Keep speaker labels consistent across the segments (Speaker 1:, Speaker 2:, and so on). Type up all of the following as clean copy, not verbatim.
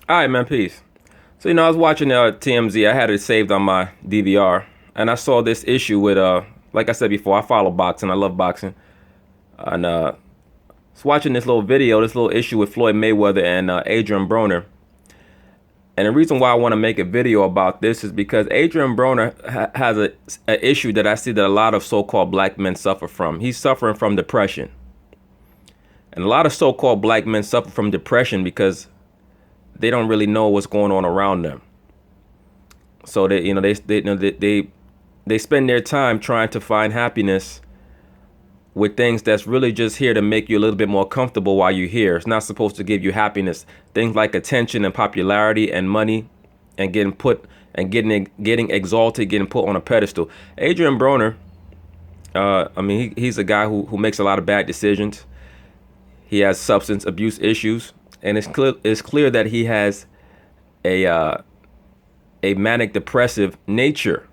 Speaker 1: All right, man, peace. So, I was watching TMZ. I had it saved on my DVR, and I saw this issue with, like I said before, I follow boxing. I love boxing. And I was watching this little video, this little issue with Floyd Mayweather and Adrien Broner. And the reason why I want to make a video about this is because Adrien Broner has a issue that I see that a lot of so-called black men suffer from. He's suffering from depression. And a lot of so-called black men suffer from depression because they don't really know what's going on around them. So they spend their time trying to find happiness with things that's really just here to make you a little bit more comfortable while you're here. It's not supposed to give you happiness. Things like attention and popularity and money and getting exalted, getting put on a pedestal. Adrien Broner, he's a guy who makes a lot of bad decisions. He has substance abuse issues, and it's clear that he has a manic depressive nature.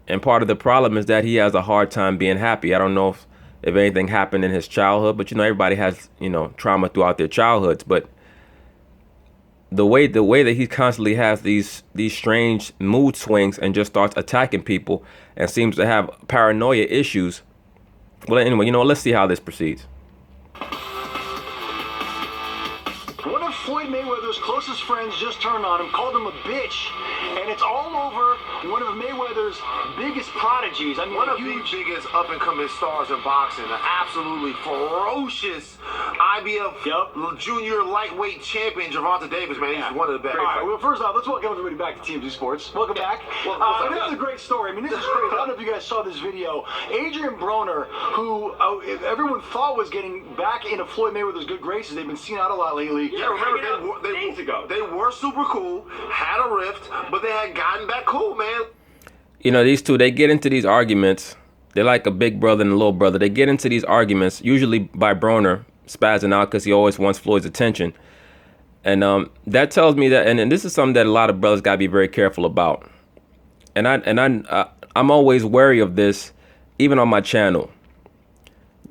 Speaker 1: And part of the problem is that he has a hard time being happy. I don't know if anything happened in his childhood, but everybody has, trauma throughout their childhoods. But the way that he constantly has these strange mood swings and just starts attacking people and seems to have paranoia issues. Well, anyway, let's see how this proceeds.
Speaker 2: One of Floyd Mayweather's closest friends just turned on him, called him a bitch, and it's all over one of Mayweather's biggest prodigies. I mean,
Speaker 3: one of the biggest up-and-coming stars in boxing, an absolutely ferocious IBF junior lightweight champion, Gervonta Davis, man. He's one of the best.
Speaker 2: All right, well, first off, let's welcome everybody back to TMZ Sports. Welcome back. This is a great story. I mean, this is crazy. I don't know if you guys saw this video. Adrien Broner, who everyone thought was getting back into Floyd Mayweather's good graces. They've been seen out a lot lately.
Speaker 3: Yeah, remember, they were super cool, had a rift, but they had gotten back cool, man.
Speaker 1: These two, they get into these arguments. They're like a big brother and a little brother. They get into these arguments, usually by Broner spazzing out because he always wants Floyd's attention. And that tells me that, and this is something that a lot of brothers got to be very careful about. And I'm always wary of this, even on my channel.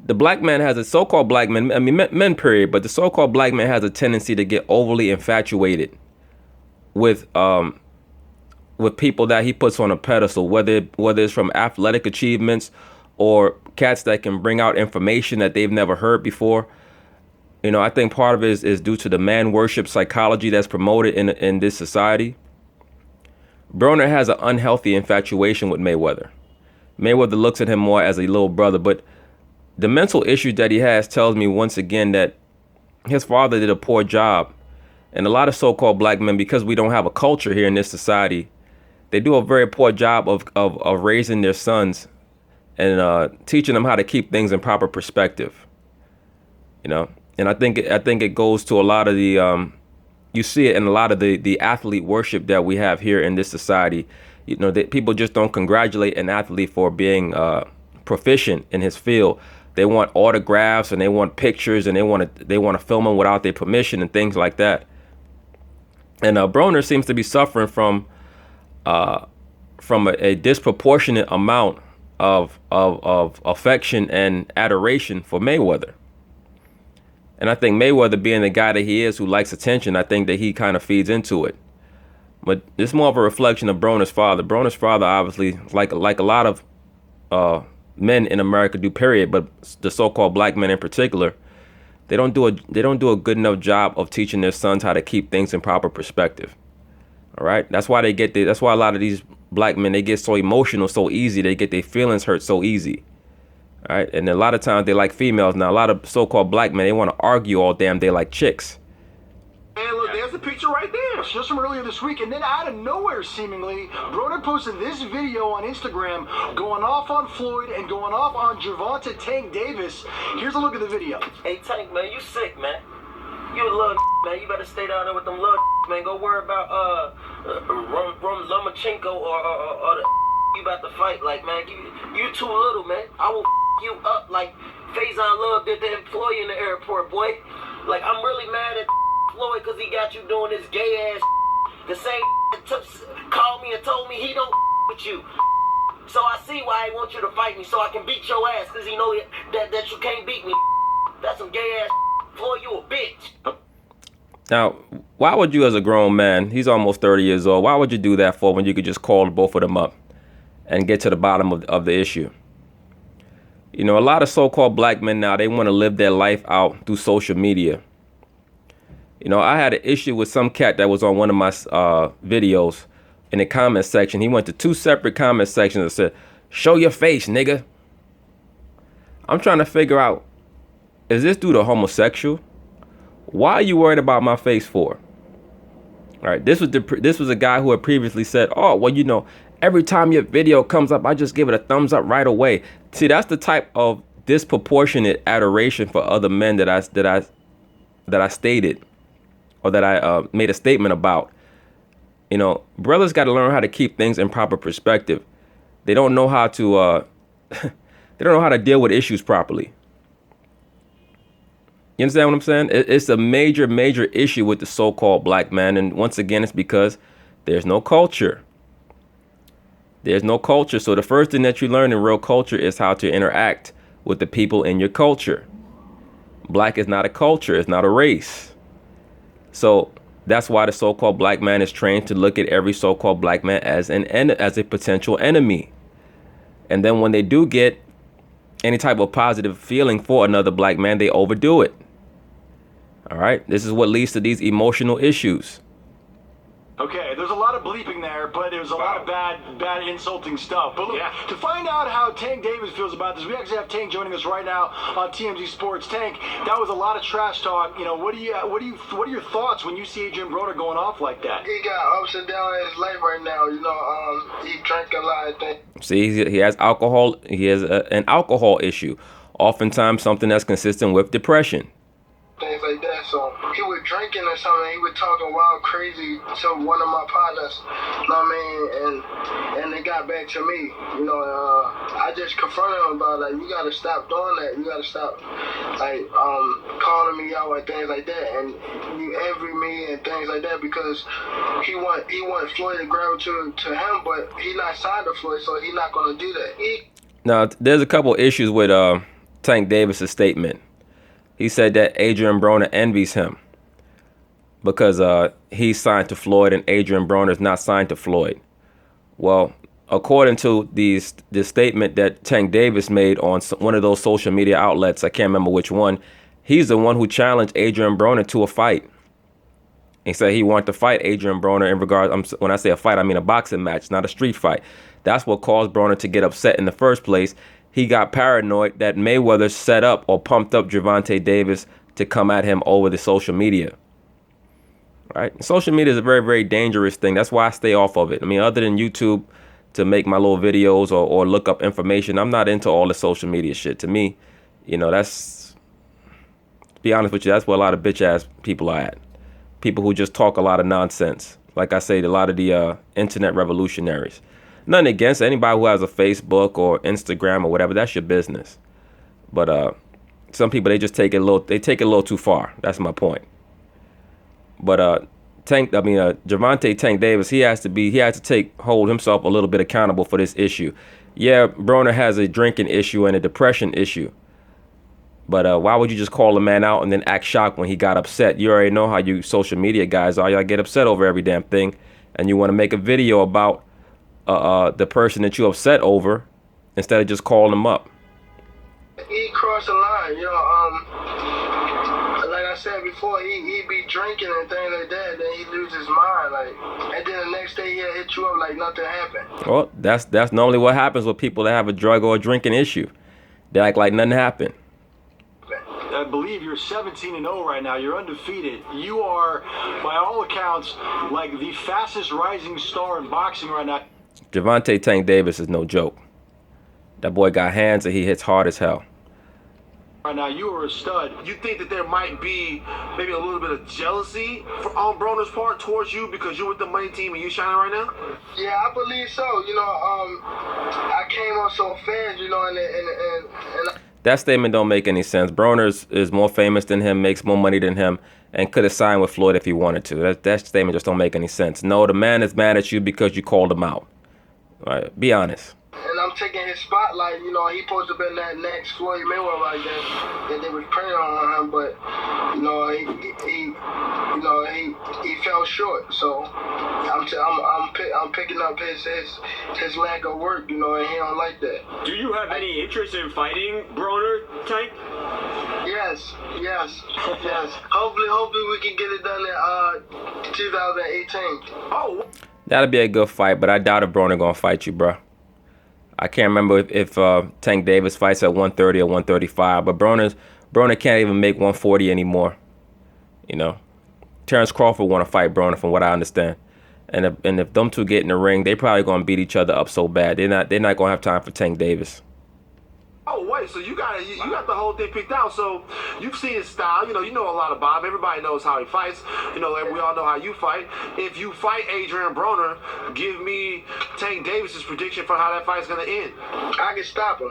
Speaker 1: The black man has a so-called black man, men period, but the so-called black man has a tendency to get overly infatuated with people that he puts on a pedestal, whether it's from athletic achievements or cats that can bring out information that they've never heard before. I think part of it is due to the man worship psychology that's promoted in this society. Broner has an unhealthy infatuation with Mayweather. Mayweather looks at him more as a little brother, but the mental issues that he has tells me once again that his father did a poor job. And a lot of so-called black men, because we don't have a culture here in this society, they do a very poor job of raising their sons and teaching them how to keep things in proper perspective. And I think it goes to a lot of the you see it in a lot of the athlete worship that we have here in this society. That people just don't congratulate an athlete for being proficient in his field. They want autographs and they want pictures and they want to film them without their permission and things like that. And Broner seems to be suffering from a disproportionate amount of affection and adoration for Mayweather. And I think Mayweather, being the guy that he is, who likes attention, I think that he kind of feeds into it. But it's more of a reflection of Broner's father. Broner's father, obviously, like a lot of men in America do, period, but the so-called black men in particular, they don't do a good enough job of teaching their sons how to keep things in proper perspective. All right, that's why that's why a lot of these black men, they get so emotional so easy. They get their feelings hurt so easy. All right, and a lot of times they like females. Now a lot of so-called black men, they want to argue all damn day like chicks.
Speaker 3: Man, look, there's the picture right there.
Speaker 2: It's just from earlier this week, and then out of nowhere, seemingly, Broner posted this video on Instagram going off on Floyd and going off on Gervonta Tank Davis. Here's a look at the video.
Speaker 4: Hey, Tank, man, you sick, man. You a little man. You better stay down there with them little man. Go worry about Lomachenko or the you about to fight. Like, man, you too little, man. I will you up like Faison Love did the employee in the airport, boy. Like, I'm really mad at Floyd because he got you doing this gay ass. The same called me and told me he don't with you. So I see why he wants you to fight me, so I can beat your ass, because he know that you can't beat me. That's some gay ass. Floyd, you a bitch.
Speaker 1: Now, why would you, as a grown man, he's almost 30 years old, why would you do that for when you could just call both of them up and get to the bottom of the issue? You know, a lot of so-called black men now, they want to live their life out through social media. You know, I had an issue with some cat that was on one of my videos in the comment section. He went to 2 separate comment sections and said, "Show your face, nigga." I'm trying to figure out, is this dude a homosexual? Why are you worried about my face for? All right, this was a guy who had previously said, "Oh, well, you know, every time your video comes up, I just give it a thumbs up right away." See, that's the type of disproportionate adoration for other men that I stated, or that I made a statement about. You know, brothers got to learn how to keep things in proper perspective. They don't know how to they don't know how to deal with issues properly. You understand what I'm saying? It's a major, major issue with the so-called black man. And once again, it's because there's no culture. There's no culture. So the first thing that you learn in real culture is how to interact with the people in your culture. Black is not a culture. It's not a race. So that's why the so-called black man is trained to look at every so-called black man as a potential enemy. And then when they do get any type of positive feeling for another black man, they overdo it. All right. This is what leads to these emotional issues.
Speaker 2: Okay, there's a lot of bleeping there, but there's a lot of bad insulting stuff. But look, to find out how Tank Davis feels about this, we actually have Tank joining us right now on TMZ Sports. Tank, that was a lot of trash talk. You know, what are your thoughts when you see Adrien Broner going off like that?
Speaker 5: He got ups and downs in his life right now. You know, he drank a lot of things.
Speaker 1: See, he has alcohol. He has an alcohol issue. Oftentimes something that's consistent with depression.
Speaker 5: Things like that. So he was drinking or something. He was talking wild crazy to one of my partners. You know what I mean? And it got back to me. You know, I just confronted him about like, you gotta stop doing that. You gotta stop like calling me out and things like that. And you envy me and things like that because he want Floyd to gravitate to him, but he not signed to Floyd, so he's not gonna do that.
Speaker 1: Now, there's a couple issues with Tank Davis's statement. He said that Adrien Broner envies him because he's signed to Floyd and Adrien Broner is not signed to Floyd. Well, according to the statement that Tank Davis made on one of those social media outlets, I can't remember which one, he's the one who challenged Adrien Broner to a fight. He said he wanted to fight Adrien Broner in regards, when I say a fight, I mean a boxing match, not a street fight. That's what caused Broner to get upset in the first place. He got paranoid that Mayweather set up or pumped up Gervonta Davis to come at him over the social media. Right? Social media is a very, very dangerous thing. That's why I stay off of it. I mean, other than YouTube to make my little videos or look up information, I'm not into all the social media shit. To me, you know, to be honest with you, that's where a lot of bitch ass people are at. People who just talk a lot of nonsense. Like I say, a lot of the internet revolutionaries. Nothing against anybody who has a Facebook or Instagram or whatever. That's your business. But some people, they just take it a little too far. That's my point. But Gervonta Tank Davis, he has to hold himself a little bit accountable for this issue. Yeah, Broner has a drinking issue and a depression issue. But why would you just call a man out and then act shocked when he got upset? You already know how you social media guys are. Y'all get upset over every damn thing, and you want to make a video about the person that you upset over instead of just calling them up.
Speaker 5: He crossed the line, you know. Like I said before, he be drinking and things like that. Then he lose his mind, like, and then the next day he'll hit you up like nothing happened.
Speaker 1: Well, that's normally what happens with people that have a drug or a drinking issue. They act like nothing happened.
Speaker 2: I believe you're 17-0 right now. You're undefeated. You are, by all accounts, like the fastest rising star in boxing right now.
Speaker 1: Gervonta Tank Davis is no joke. That boy got hands and he hits hard as hell.
Speaker 2: Right now, you are a stud.
Speaker 3: You think that there might be maybe a little bit of jealousy on Broner's part towards you because you're with the money team and you shining right now?
Speaker 5: Yeah, I believe so. You know, I came up so fast, you know, and
Speaker 1: that statement don't make any sense. Broner is more famous than him, makes more money than him, and could have signed with Floyd if he wanted to. That statement just don't make any sense. No, the man is mad at you because you called him out. All right, be honest.
Speaker 5: And I'm taking his spotlight. You know, he supposed to have been that next Floyd Mayweather like that they was praying on him, but you know, short. So I'm picking up his lack of work, you know, and he don't like that.
Speaker 6: Do you have any interest in fighting Broner, Tank?
Speaker 5: Yes. Hopefully we can get it done in 2018.
Speaker 3: Oh,
Speaker 1: That'll be a good fight, but I doubt if Broner gonna fight you, bro. I can't remember if Tank Davis fights at 130 or 135, but Broner can't even make 140 anymore. You know, Terrence Crawford want to fight Broner, from what I understand, and if them two get in the ring, they probably gonna beat each other up so bad they're not gonna have time for Tank Davis.
Speaker 3: oh, wait. So you got the whole thing picked out. So you've seen his style. You know a lot of Bob. Everybody knows how he fights. You know, we all know how you fight. If you fight Adrien Broner, give me Tank Davis's prediction for how that fight's gonna end.
Speaker 5: I can stop him.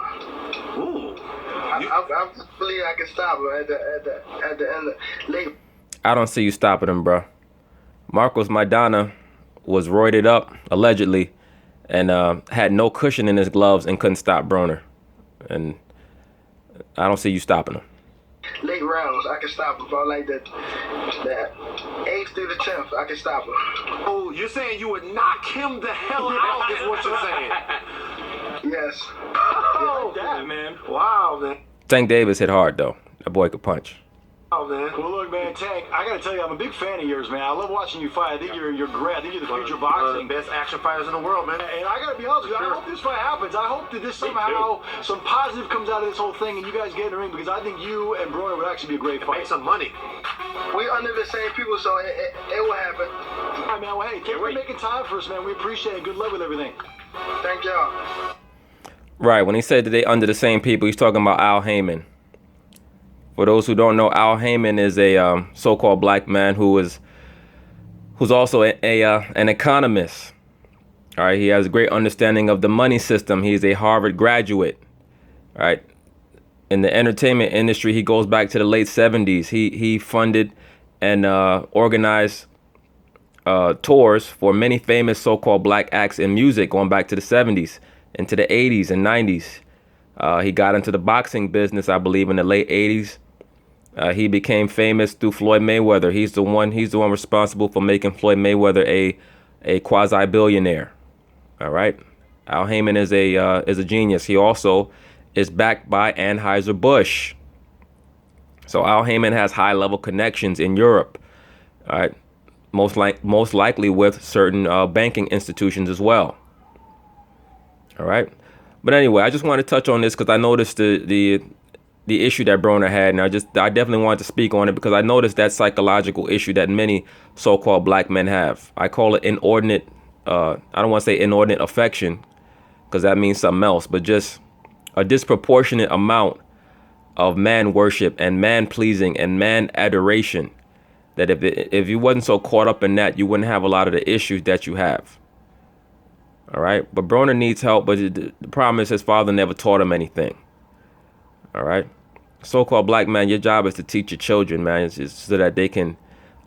Speaker 3: Ooh.
Speaker 5: I believe I can stop him at the end of late.
Speaker 1: I don't see you stopping him, bro. Marcos Maidana was roided up, allegedly, and had no cushion in his gloves and couldn't stop Broner. And I don't see you stopping him.
Speaker 5: Late rounds, I can stop him. About like that 8th through the 10th, I can stop him.
Speaker 3: Oh, you're saying you would knock him the hell out is what you're saying.
Speaker 5: Yes.
Speaker 3: Oh,
Speaker 6: Yeah, man.
Speaker 3: Wow, man.
Speaker 1: Tank Davis hit hard, though. That boy could punch.
Speaker 3: Oh, man.
Speaker 2: Well, look, man, Tank, I gotta tell you, I'm a big fan of yours, man. I love watching you fight. I think you're great. I think you're the future of
Speaker 3: One of
Speaker 2: boxing.
Speaker 3: the best action fighters in the world, man.
Speaker 2: And I gotta be honest with you, I hope this fight happens. I hope that this somehow, some positive comes out of this whole thing and you guys get in the ring, because I think you and Broner would actually be a great
Speaker 3: Make
Speaker 2: fight.
Speaker 3: some money.
Speaker 5: We under the same people, so it will happen.
Speaker 2: All right, man, well, hey, thanks for making time for us, man. We appreciate it. Good luck with everything.
Speaker 5: Thank y'all.
Speaker 1: Right, when he said that they under the same people, he's talking about Al Heyman. For those who don't know, Al Heyman is a so-called black man who's also an economist. All right, he has a great understanding of the money system. He's a Harvard graduate. All right, in the entertainment industry, he goes back to the late 70s. He funded and organized tours for many famous so-called black acts in music going back to the 70s into the 80s and 90s. He got into the boxing business, I believe, in the late 80s. He became famous through Floyd Mayweather. He's the one responsible for making Floyd Mayweather a quasi-billionaire. All right. Al Heyman is a genius. He also is backed by Anheuser-Busch. So Al Heyman has high-level connections in Europe. All right. Most likely with certain banking institutions as well. All right. But anyway, I just want to touch on this because I noticed the issue that Broner had, and I definitely wanted to speak on it because I noticed that psychological issue that many so-called black men have. I call it inordinate. I don't want to say inordinate affection because that means something else, but just a disproportionate amount of man worship and man pleasing and man adoration. That if you wasn't so caught up in that, you wouldn't have a lot of the issues that you have. All right. But Broner needs help. But the problem is his father never taught him anything. All right. So-called black man, your job is to teach your children, man, so that they can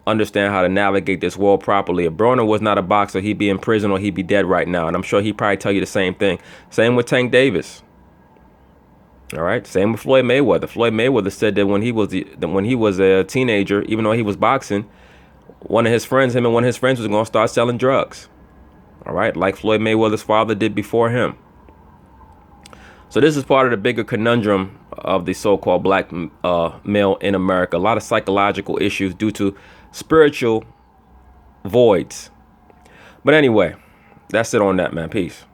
Speaker 1: understand how to navigate this world properly. If Broner was not a boxer, he'd be in prison or he'd be dead right now. And I'm sure he'd probably tell you the same thing. Same with Tank Davis. All right. Same with Floyd Mayweather. Floyd Mayweather said that when he was a teenager, even though he was boxing, him and one of his friends was going to start selling drugs. All right. Like Floyd Mayweather's father did before him. So this is part of the bigger conundrum of the so-called black male in America. A lot of psychological issues due to spiritual voids. But anyway, that's it on that, man. Peace.